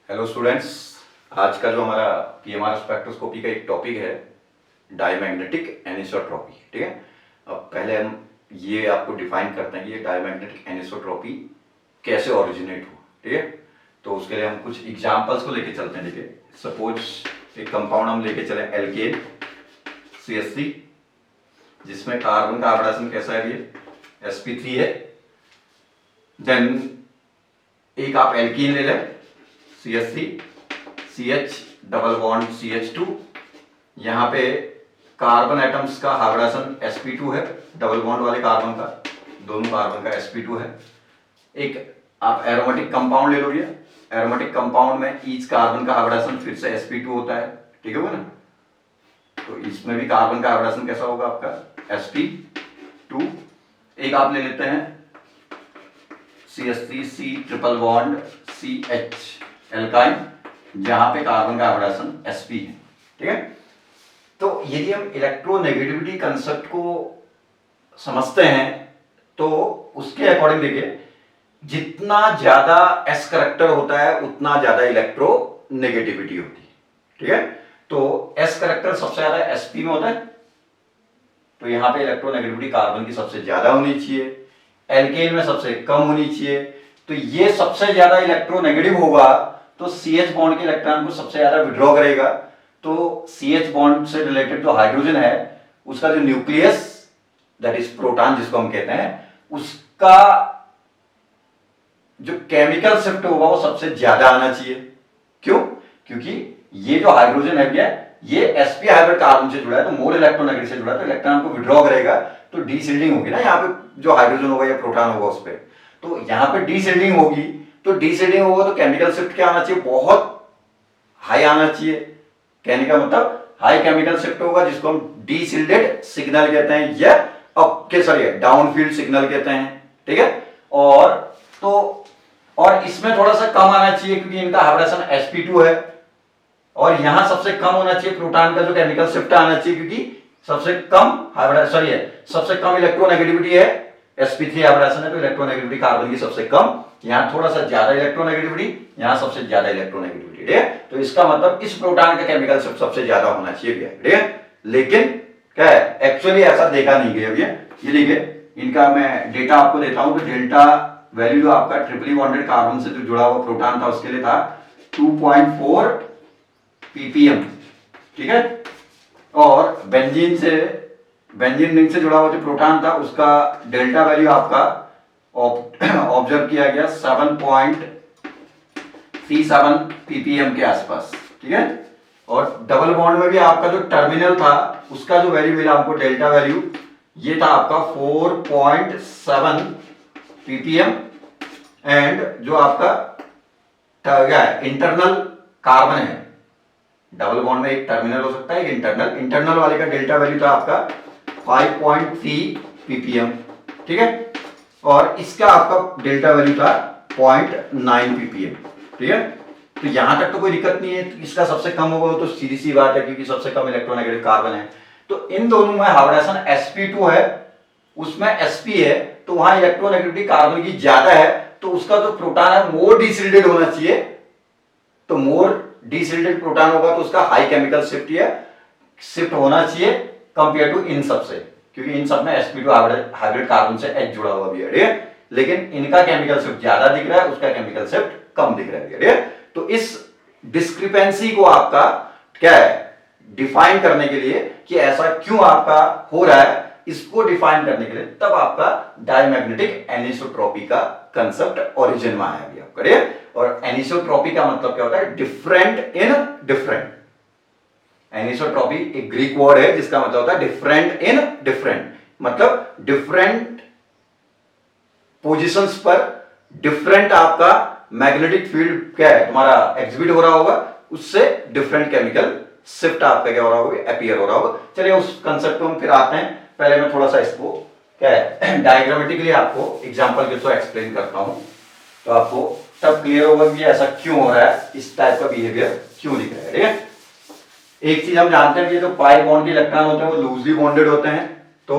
Hello students, आज का जो हमारा पीएमआर स्पेक्ट्रोस्कोपी का एक टॉपिक है डायमैग्नेटिक एनिसोट्रॉपी। ठीक है, अब पहले हम ये आपको डिफाइन करते हैं कि ये डायमैग्नेटिक एनिसोट्रॉपी कैसे ओरिजिनेट हुआ। ठीक है, तो उसके लिए हम कुछ एग्जांपल्स को लेके चलते हैं। देखिए, सपोज एक कंपाउंड हम लेके चले एल्केन CH3, जिसमें कार्बन का आवर्तन कैसा है, ये sp3 है। देन एक आप एल्कीन ले लें CH3 CH double bond CH2, यहाँ पे कार्बन एटम्स का हाइब्रिडाइजेशन sp2 है, डबल बॉन्ड वाले कार्बन का, दोनों कार्बन का sp2 है। एक आप एरोमेटिक कंपाउंड ले लोगे, एरोमेटिक कंपाउंड में ईच कार्बन का हाइब्रिडाइजेशन फिर से sp2 होता है। ठीक है ना, तो इसमें भी कार्बन का हाइब्रिडाइजेशन कैसा होगा आपका sp2। एक आप ले लेते हैं CH3 C triple bond CH alkyne, जहां पे कार्बन का हाइब्रिडाइजेशन sp है। ठीक है, तो यदि हम इलेक्ट्रोनेगेटिविटी कंसेप्ट को समझते हैं तो उसके अकॉर्डिंग देखिए, जितना ज्यादा s करेक्टर होता है उतना ज्यादा इलेक्ट्रोनेगेटिविटी होती है। ठीक है, तो s करेक्टर सबसे ज्यादा sp में होता है, तो यहां पे इलेक्ट्रोनेगेटिविटी कार्बन की सबसे ज्यादा होनी चाहिए, एल्केन में सबसे कम होनी चाहिए। तो ये सबसे ज्यादा इलेक्ट्रोनेगेटिव होगा तो CH बॉन्ड के इलेक्ट्रॉन को सबसे ज्यादा विड्रॉ करेगा। तो CH बॉन्ड से रिलेटेड जो हाइड्रोजन है उसका जो न्यूक्लियस, दैट इज प्रोटॉन जिसको हम कहते हैं, उसका जो केमिकल शिफ्ट होगा वो सबसे ज्यादा आना चाहिए। क्यों? क्योंकि ये जो हाइड्रोजन है भैया, ये sp हाइब्रिड कार्बन से जुड़ा है, तो मोर इलेक्ट्रोनेगेटिव से जुड़ा है, तो इलेक्ट्रॉन को विड्रॉ करेगा, तो डीसिल्डिंग होगी ना यहाँ पे, जो हाइड्रोजन होगा या प्रोटॉन होगा उस पर, तो यहाँ पे डीसिल्डिंग होगी। तो डीसिल्डिंग होगा तो केमिकल शिफ्ट क्या आना चाहिए, बहुत हाई आना चाहिए। कहने का मतलब हाई केमिकल शिफ्ट होगा, जिसको हम डीसिल्डेड सिग्नल कहते हैं या डाउनफील्ड सिग्नल कहते हैं। ठीक है, और इसमें थोड़ा सा कम आना चाहिए क्योंकि इनका हाइब्रिडेशन sp2 है, और यहां सबसे कम होना चाहिए प्रोटॉन का जो केमिकल शिफ्ट आना चाहिए, क्योंकि सबसे कम इलेक्ट्रोनेगेटिविटी है, sp3 हाइब्रिडेशन है, तो इलेक्ट्रोनेगेटिविटी कार्बन की सबसे कम, यहां थोड़ा सा ज्यादा इलेक्ट्रोनेगेटिविटी, यहां सबसे ज्यादा इलेक्ट्रोनेगेटिविटी। ठीक है, तो इसका मतलब इस प्रोटॉन का केमिकल शिफ्ट सबसे ज्यादा होना चाहिए। ठीक है, लेकिन क्या है, एक्चुअली ऐसा देखा नहीं गया भैया। ये देखिए, इनका मैं डेटा आपको देता हूं, तो डेल्टा वैल्यू जो आपका ट्रिपली बॉन्डेड कार्बन से जो जुड़ा हुआ प्रोटॉन था उसके लिए था 2.4 ppm। ठीक है, और बेंजीन रिंग से जुड़ा हुआ जो प्रोटॉन था उसका डेल्टा वैल्यू आपका ऑब्जर्व किया गया 7.37 ppm के आसपास। ठीक है, और डबल बॉन्ड में भी आपका जो टर्मिनल था उसका जो वैल्यू मिला हमको, डेल्टा वैल्यू, ये था आपका 4.7 ppm। एंड जो आपका क्या है, इंटरनल कार्बन है, डबल बॉन्ड में एक टर्मिनल हो सकता है, एक इंटरनल वाले का डेल्टा वैल्यू था आपका 5.3 ppm। ठीक है, और इसका आपका डेल्टा वैल्यू था 0.9 ppm। ठीक है, तो यहां तक तो कोई दिक्कत नहीं है, तो इसका सबसे कम होगा तो सीधी सी बात है, क्योंकि सबसे कम इलेक्ट्रोनेगेटिव कार्बन है। तो इन दोनों में हाइब्रिडेशन sp2 है, उसमें sp है, तो वहां इलेक्ट्रोनेगेटिविटी कार्बन की ज्यादा है, तो उसका जो प्रोटॉन है मोर डीसिल्डेड होना चाहिए। तो मोर डीसिल्डेड प्रोटॉन होगा तो उसका हाई केमिकल शिफ्ट होना चाहिए कंपेयर टू इन सब से, क्योंकि इन सब में sp2 हाइब्रिड कार्बन से H जुड़ा हुआ भी है। लेकिन इनका केमिकल शिफ्ट ज्यादा दिख रहा है, उसका केमिकल शिफ्ट कम दिख रहा है। तो इस डिस्क्रिपेंसी को आपका क्या है, डिफाइन करने के लिए कि ऐसा क्यों आपका हो रहा है, इसको डिफाइन करने के लिए तब आपका डायमैग्नेटिक एनिसोट्रॉपी का कंसेप्ट ओरिजिन में आया भी आपका। और एनिसोट्रॉपी का मतलब क्या होता है, डिफरेंट इन डिफरेंट। एनिसोट्रॉपी एक ग्रीक वर्ड है जिसका मतलब होता है डिफरेंट इन डिफरेंट, मतलब डिफरेंट पोजीशंस पर डिफरेंट आपका मैग्नेटिक फील्ड क्या है तुम्हारा एग्जिबिट हो रहा होगा, उससे डिफरेंट केमिकल शिफ्ट आपका क्या हो रहा होगा, अपीयर हो रहा होगा। चलिए उस कंसेप्ट को हम फिर आते हैं। पहले मैं थोड़ा सा इसको क्या है डायग्रामेटिकली आपको एग्जांपल के थ्रू एक्सप्लेन करता हूं, तो आपको तब क्लियर होगा कि ऐसा क्यों हो रहा है, इस टाइप का बिहेवियर क्यों दिख रहा है। ठीक है, एक चीज हम जानते हैं कि जो पाई बॉन्ड के इलेक्ट्रॉन होते हैं वो लूजली बॉन्डेड होते हैं, तो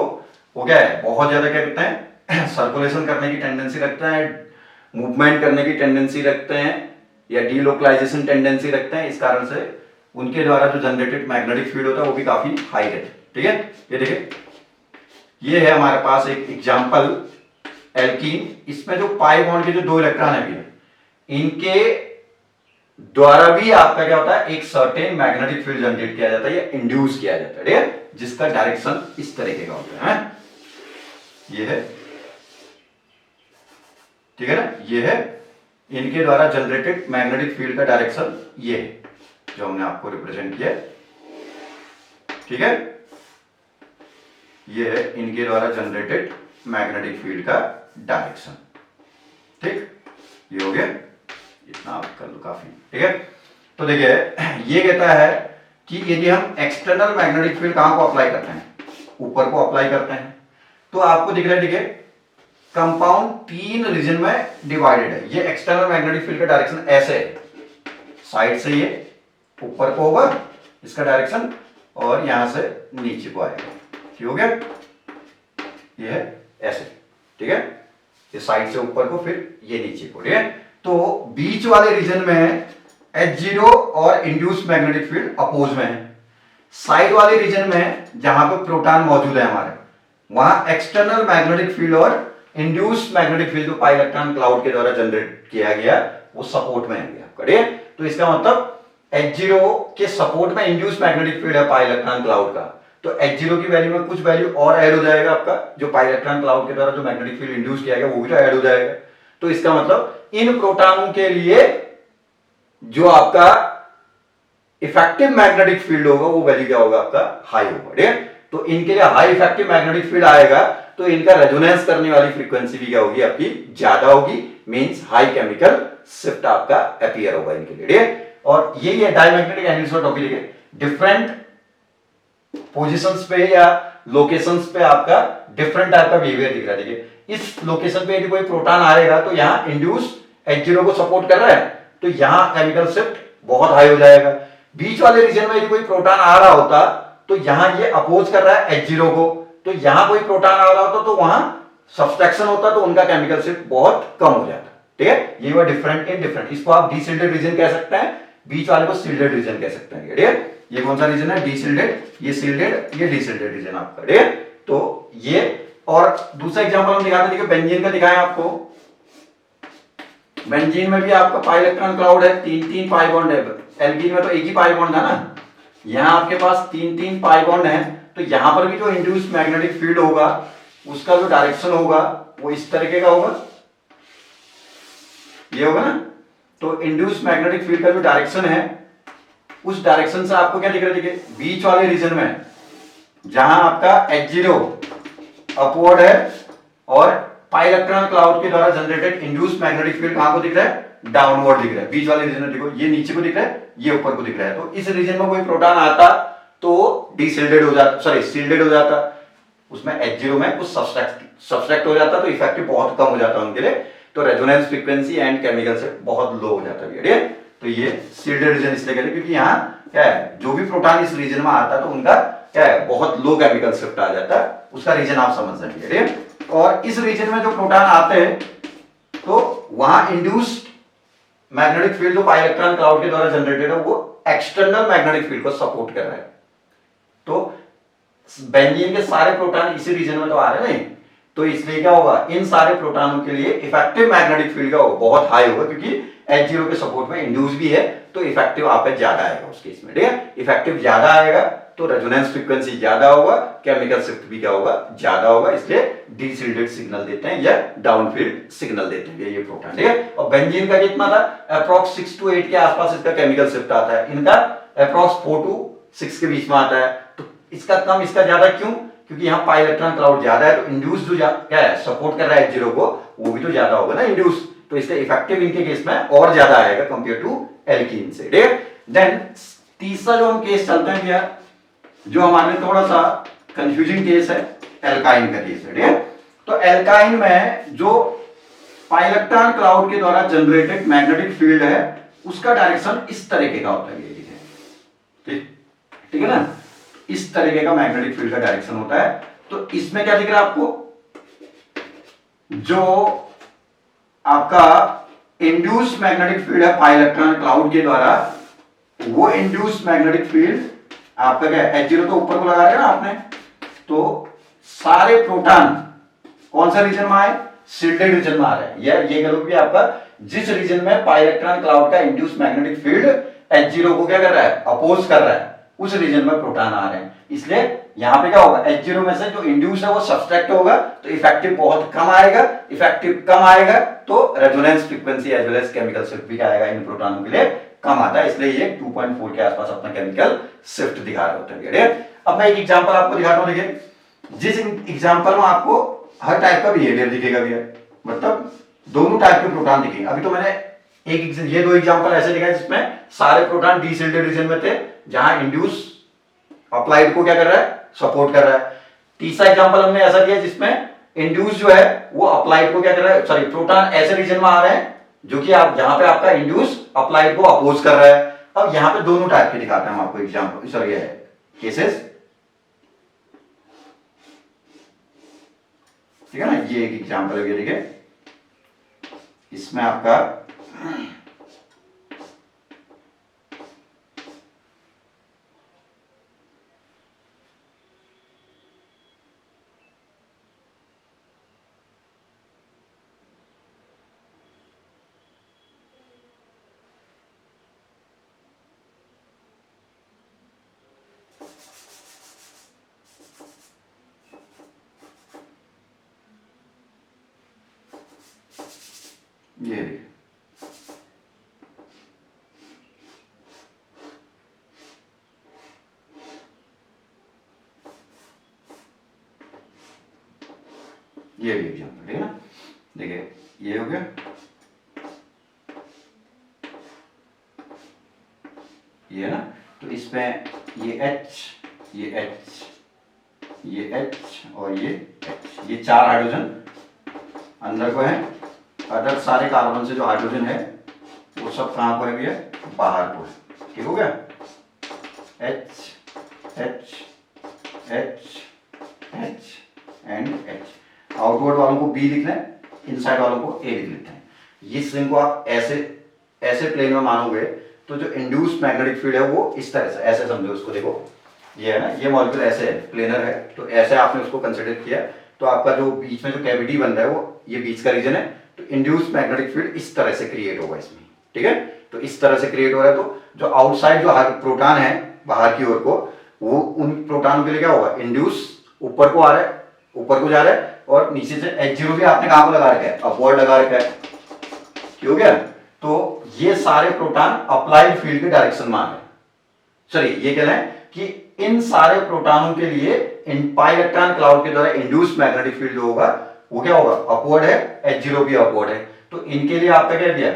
वो क्या है, बहुत ज्यादा क्या कहते हैं सर्कुलेशन करने की टेंडेंसी रखते हैं, मूवमेंट करने की टेंडेंसी रखते हैं, या डीलोकलाइजेशन टेंडेंसी रखते हैं, इस कारण से उनके द्वारा जो जनरेटेड मैग्नेटिक फील्ड होता है वो भी काफी हाई रहता है। ठीक है, ये देखिए ये है हमारे पास एक एग्जांपल एल्कीन, इसमें जो पाई बॉन्ड के जो 2 इलेक्ट्रॉन है भैया, इनके द्वारा भी आपका क्या होता है, एक सर्टेन मैग्नेटिक फील्ड जनरेट किया जाता है या इंड्यूस किया जाता है, ठीक है, जिसका डायरेक्शन इस तरीके का होता है। ये है, ठीक है ना, ये है इनके द्वारा जनरेटेड मैग्नेटिक फील्ड का डायरेक्शन, ये है जो हमने आपको रिप्रेजेंट किया, ठीक है, ये है इनके द्वारा जनरेटेड मैग्नेटिक फील्ड का डायरेक्शन। ठीक, ये हो गया, इतना आप कर लो काफी। ठीक है, तो देखिए ये कहता है कि यदि हम एक्सटर्नल मैग्नेटिक फील्ड कहां को अप्लाई करते हैं, ऊपर को अप्लाई करते हैं, तो आपको दिख रहा है, ठीक है, कंपाउंड 3 रीजन में डिवाइडेड है। ये एक्सटर्नल मैग्नेटिक फील्ड का डायरेक्शन ऐसे है, साइड से ये ऊपर को होगा इसका डायरेक्शन, और यहां से नीचे को आएगा। ठीक हो गया, ये है ऐसे, ठीक है, ये साइड से ऊपर को, फिर ये नीचे को। ठीक है, तो बीच वाले रीजन में H0 और इंड्यूस्ड मैग्नेटिक फील्ड अपोज में है। साइड वाले रीजन में जहां पे प्रोटॉन मौजूद है हमारे, वहां एक्सटर्नल मैग्नेटिक फील्ड और इंड्यूस्ड मैग्नेटिक फील्ड जो पाई इलेक्ट्रॉन क्लाउड के द्वारा जनरेट किया गया वो सपोर्ट में है। तो इसका मतलब H0 के सपोर्ट में इंड्यूस्ड मैग्नेटिक फील्ड है पाई इलेक्ट्रॉन क्लाउड का, तो H0 की वैल्यू में कुछ वैल्यू और ऐड हो जाएगा आपका, जो पाई इलेक्ट्रॉन क्लाउड के द्वारा जो मैग्नेटिक फील्ड इंड्यूस किया गया वो भी तो ऐड हो जाएगा। तो इसका मतलब इन प्रोटॉनों के लिए जो आपका इफेक्टिव मैग्नेटिक फील्ड होगा वो वैल्यू क्या होगा, आपका हाई होगा। ठीक है, तो इनके लिए हाई इफेक्टिव मैग्नेटिक फील्ड आएगा तो इनका रेजोनेंस करने वाली फ्रीक्वेंसी भी क्या होगी, आपकी ज्यादा होगी, मींस हाई केमिकल शिफ्ट आपका अपीयर होगा इनके लिए। ठीक है, और यही है डायमैग्नेटिक एनिसोट्रॉपी के डिफरेंट पोजीशंस पे या लोकेशंस पे आपका डिफरेंट टाइप का बिहेवियर दिख रहा है। देखिए इस लोकेशन पे यदि कोई प्रोटॉन आएगा तो यहाँ इंड्यूस H0 को सपोर्ट कर रहा है, तो यहाँ केमिकल शिफ्ट बहुत हाई हो जाएगा। बीच वाले रीजन में यदि कोई प्रोटॉन आ रहा होता तो यहाँ ये अपोज कर रहा है H0 को, तो यहाँ कोई प्रोटॉन आ रहा होता तो वहां सब्सट्रैक्शन होता, तो उनका केमिकल शिफ्ट बहुत कम हो जाता। ठीक है, ये हुआ डिफरेंट इन डिफरेंट, इसको आप डीशिल्डेड रीजन कह सकते हैं, बीच वाले को शिल्डेड रीजन कह सकते हैं। ठीक है, ये कौन सा रीजन है, डीशिल्डेड, ये शिल्डेड, ये डीशिल्डेड रीजन आपका। ठीक है, तो ये, और दूसरा एग्जांपल हम दिखाते हैं, बेंजीन का दिखाएं आपको। बेंजीन में भी आपका पाई इलेक्ट्रॉन क्लाउड है, 3 पाई बॉन्ड है, एल्कीन में तो एक ही पाई बॉन्ड था ना, यहाँ आपके पास 3 पाई बॉन्ड है, तो यहाँ पर भी जो इंड्यूस्ड मैग्नेटिक फील्ड होगा उसका जो डायरेक्शन होगा वो इस तरीके का होगा, ये होगा ना। तो इंड्यूस्ड मैग्नेटिक फील्ड का जो डायरेक्शन है उस डायरेक्शन से आपको क्या दिख रहा है, देखिए बीच वाले रीजन में जहां आपका H0 अपवर्ड है और पाई इलेक्ट्रॉन क्लाउड के द्वारा जनरेटेड इंड्यूस्ड मैग्नेटिक फील्ड कहां को दिख रहा है, डाउनवर्ड दिख रहा है। बीच वाले रीजन में देखो ये नीचे को दिख रहा है, ये ऊपर को दिख रहा है, तो इस रीजन में कोई प्रोटॉन आता तो डीशिल्डेड हो जाता, सॉरी शिल्डेड हो जाता, उसमें H0 में कुछ सब्सट्रैक्ट हो जाता, तो इफेक्टिव बहुत कम हो जाता उनके लिए, तो रेजोनेंस फ्रीक्वेंसी एंड केमिकल से बहुत लो हो जाता है। ठीक है, तो ये शिल्डेड रीजन इसलिए कहते हैं क्योंकि यहाँ क्या है, जो भी प्रोटॉन इस रीजन में आता है तो उनका क्या है, बहुत लो केमिकल शिफ्ट आ जाता है, उसका रीजन आप समझ सकते हैं। और इस रीजन में जो प्रोटॉन आते हैं तो वहां इंड्यूस्ड मैग्नेटिक फील्ड जो पाई इलेक्ट्रॉन क्लाउड के द्वारा जनरेटेड है वो एक्सटर्नल मैग्नेटिक फील्ड को सपोर्ट कर रहा है, तो बेंजीन के सारे प्रोटॉन इसी रीजन में तो आ रहे हैं, तो इसलिए क्या होगा, इन सारे प्रोटॉनों के लिए इफेक्टिव मैग्नेटिक फील्ड का बहुत हाई होगा, क्योंकि H0 के सपोर्ट में इंड्यूस भी है, तो इफेक्टिव आप ज्यादा आएगा उस केस में। ठीक है, इफेक्टिव ज्यादा आएगा तो रेजोनेंस फ्रीक्वेंसी ज्यादा होगा, केमिकल शिफ्ट भी क्या होगा, ज्यादा होगा, इसलिए डीशिल्डेड सिग्नल देते हैं या डाउनफील्ड सिग्नल देते हैं ये प्रोटॉन। ठीक है, और बेंजीन का कितना था, अप्रॉक्स 6 to 8 के आसपास इसका केमिकल शिफ्ट आता है, इनका अप्रॉक्स 4 to 6 के बीच में आता है, तो इसका कम इसका ज्यादा क्यों, क्योंकि यहाँ पाई इलेक्ट्रॉन क्लाउड ज्यादा है, तो इंड्यूस जो क्या है सपोर्ट कर रहा है H0 को, वो भी तो ज्यादा होगा ना इंड्यूस, तो इसलिए इफेक्टिव इनके केस में और ज्यादा आएगा कंपेयर टू एल्कीन से। ठीक है, देन तीसरा जो हम केस चलते हैं भैया, जो हमारे थोड़ा सा कंफ्यूजिंग केस है, एल्काइन का केस है। ठीक है, तो एल्काइन में जो पाई इलेक्ट्रॉन क्लाउड के द्वारा जनरेटेड मैग्नेटिक फील्ड है उसका डायरेक्शन इस तरीके का होता है, ठीक है ना, इस तरीके का मैग्नेटिक फील्ड का डायरेक्शन होता है। तो इसमें क्या दिख रहा है आपको, जो आपका इंड्यूस मैग्नेटिक फील्ड है पाई इलेक्ट्रॉन क्लाउड के द्वारा, वो इंड्यूस मैग्नेटिक फील्ड आपका क्या है, H0 तो ऊपर को लगा रहे हैं ना आपने, तो सारे प्रोटॉन कौन सा रीजन में आए, शील्डेड रीजन में आ रहे हैं। या ये कह लो कि आपका जिस रीजन में पाई इलेक्ट्रॉन क्लाउड का इंड्यूस मैग्नेटिक फील्ड H0 को क्या कर रहा है, अपोज कर रहा है, उस रीजन में प्रोटॉन आ रहे हैं। इसलिए यहां पे क्या होगा, H0 में से जो इंड्यूस है वो सब्सट्रैक्ट होगा, तो इफेक्टिव बहुत कम आएगा। इफेक्टिव कम आएगा तो resonance frequency as well as chemical shift भी क्या आएगा, इन प्रोटॉनों के लिए कम आता है। इसलिए ये 2.4 के आसपास अपना केमिकल शिफ्ट दिखा रहे होते हैं। अब मैं एक एग्जांपल आपको दिखाता हूं। देखिए, जिस एग्जांपल में आपको हर टाइप का बिहेवियर दिखेगा भैया, मतलब दोनों टाइप के प्रोटॉन दिखेंगे। अभी तो मैंने ये दो एग्जांपल ऐसे दिखाए जिसमें सारे प्रोटॉन डीशिल्डेड रीजन में थे, जहां इंड्यूस अप्लाइड को क्या कर रहा है, सपोर्ट कर रहा है। तीसरा एग्जांपल हमने ऐसा दिया जिसमें इंड्यूस जो है वो अप्लाइड को क्या कर रहा है, सॉरी प्रोटॉन ऐसे रीजन में आ रहे हैं जो कि आप जहां पे आपका इंड्यूस अप्लाइड को अपोज कर रहा है। अब यहां पे दोनों टाइप के दिखाते हैं हम आपको एग्जांपल, सॉरी ये केसेस, ठीक है ना। ये एक एग्जांपल है, देखिए इसमें आपका ये भी एग्जांपल, ठीक है ना। देखिए ये हो गया, ये ना, तो इसमें ये H, ये H, ये H और ये H, ये चार हाइड्रोजन अंदर को है। अदर सारे कार्बन से जो हाइड्रोजन है वो सब कहां को है भैया, बाहर को है। ठीक हो गया, H H H H and H। Outward वालों को B लिख लें, इनसाइड वालों को A लिख लेते हैं। इस रिंग को आप ऐसे प्लेन में मानोगे तो जो इंड्यूस मैग्नेटिक फील्ड है वो इस तरह से, ऐसे समझो उसको। देखो ये है ना, ये मॉलिक्यूल ऐसे है, प्लेनर है, तो ऐसे आपने उसको कंसिडर किया, तो आपका जो बीच में जो कैविटी बन रहा है वो ये बीच का रीजन है, तो इंड्यूस मैग्नेटिक फील्ड इस तरह से क्रिएट होगा इसमें। ठीक है, तो इस तरह से क्रिएट हो रहा है, तो जो आउटसाइड जो प्रोटॉन है बाहर की ओर को, वो उन प्रोटॉन के लिए क्या होगा, इंड्यूस ऊपर को आ रहा है, ऊपर को जा रहा है, और नीचे से H0 भी आपने कहां को लगा रखा है, अपवर्ड लगा रखा है। ठीक हो गया, तो ये सारे प्रोटॉन अप्लाइड फील्ड के डायरेक्शन में आ रहे हैं। सॉरी, ये कह रहे हैं कि इन सारे प्रोटॉनों के लिए इन पाई इलेक्ट्रॉन क्लाउड के द्वारा इंड्यूस मैग्नेटिक फील्ड जो होगा वो क्या होगा, अपवर्ड है, H0 भी अपवर्ड है। तो इनके लिए आपका क्या दिया,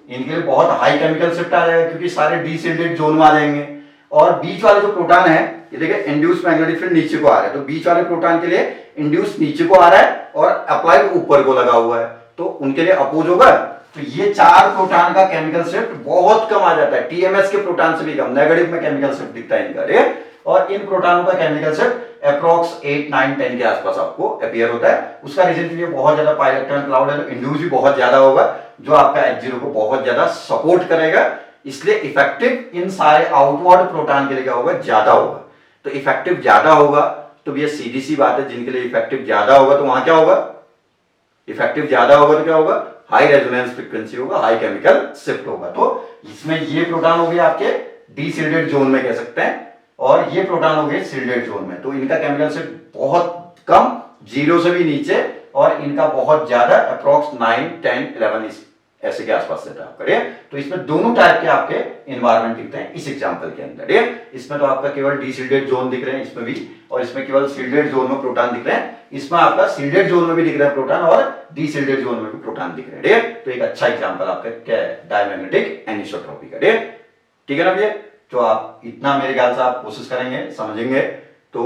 इनके लिए बहुत हाई केमिकल शिफ्ट आ जाएगा, क्योंकि सारे डीशिल्डेड जोन में आ जाएंगे। और बीच वाले जो प्रोटॉन है, ये देखिए इंड्यूस मैग्नेटिक फील्ड नीचे को आ रहा है, तो बीच वाले प्रोटॉन के लिए इंड्यूस नीचे को आ रहा है और अप्लाइड ऊपर को लगा हुआ है, तो उनके लिए अपोज होगा। तो ये चार प्रोटॉन का केमिकल शिफ्ट बहुत कम आ जाता है, टीएमएस के प्रोटॉन से भी कम, नेगेटिव में केमिकल शिफ्ट दिखता है इनका। और इन प्रोटॉनों का केमिकल शिफ्ट अप्रॉक्स 8, 9, 10 के आसपास आपको अपीयर होता है। उसका रीजन के लिए बहुत ज्यादा पाई इलेक्ट्रॉन क्लाउड है, तो इंड्यूस भी बहुत ज्यादा होगा, जो आपका H0 को बहुत ज्यादा सपोर्ट करेगा। इसलिए इफेक्टिव इन सारे आउटवर्ड प्रोटॉन के लिए क्या होगा, ज्यादा होगा। तो इफेक्टिव ज्यादा होगा तो ये सीधी सी बात है, जिनके लिए इफेक्टिव ज्यादा होगा तो वहां क्या होगा, इफेक्टिव ज्यादा होगा तो क्या होगा, हाई रेजोनेंस फ्रीक्वेंसी होगा, हाई केमिकल शिफ्ट होगा। तो इसमें ये प्रोटॉन हो गए आपके डीशिल्डेड जोन में कह सकते हैं, और ये प्रोटॉन हो गए शिल्डेड जोन में। तो इनका केमिकल शिफ्ट बहुत कम, 0 से भी नीचे, और इनका बहुत ज्यादा, अप्रॉक्स 9, 10, 11 ऐसे के आसपास रहता है आपका। तो इसमें दोनों टाइप के आपके एनवायरनमेंट दिखते हैं इस एग्जांपल के अंदर। इसमें तो आपका केवल डीशिल्डेड जोन दिख रहे हैं इसमें भी, और इसमें केवल शिल्डेड जोन में प्रोटॉन दिख रहे हैं। इसमें आपका शिल्डेड जोन में भी दिख रहा है प्रोटॉन, और डीशिल्डेड जोन में भी प्रोटॉन दिख रहे हैं। तो एक अच्छा एग्जांपल आपका क्या है, डायमैग्नेटिक एनिसोट्रॉपी का। ठीक है ना भैया, तो आप इतना मेरे ख्याल से आप कोशिश करेंगे, समझेंगे, तो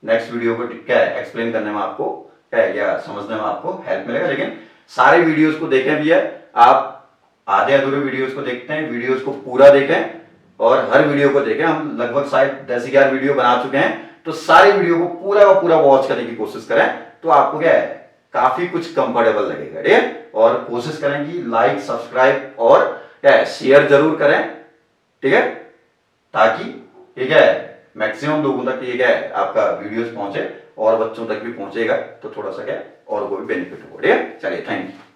नेक्स्ट वीडियो को क्या है एक्सप्लेन करने में आपको क्या है, या समझने में आपको हेल्प मिलेगा। लेकिन सारे वीडियोस को देखें भैया, आप आधे अधूरे वीडियोस को देखते हैं, वीडियोस को पूरा देखें, और हर वीडियो को देखें। हम लगभग शायद 10-11 वीडियो बना चुके हैं, तो सारे वीडियो को पूरा का पूरा वॉच करने की कोशिश करें, तो आपको क्या है काफी कुछ कंफर्टेबल लगेगा, ठीक है। और कोशिश करें कि लाइक सब्सक्राइब और शेयर जरूर करें, ठीक है, ताकि ठीक है मैक्सिमम लोगों तक ठीक है आपका वीडियोस पहुंचे और बच्चों तक भी पहुंचेगा तो थोड़ा सा क्या और कोई बेनिफिट होगा, ठीक है। चलिए, थैंक यू।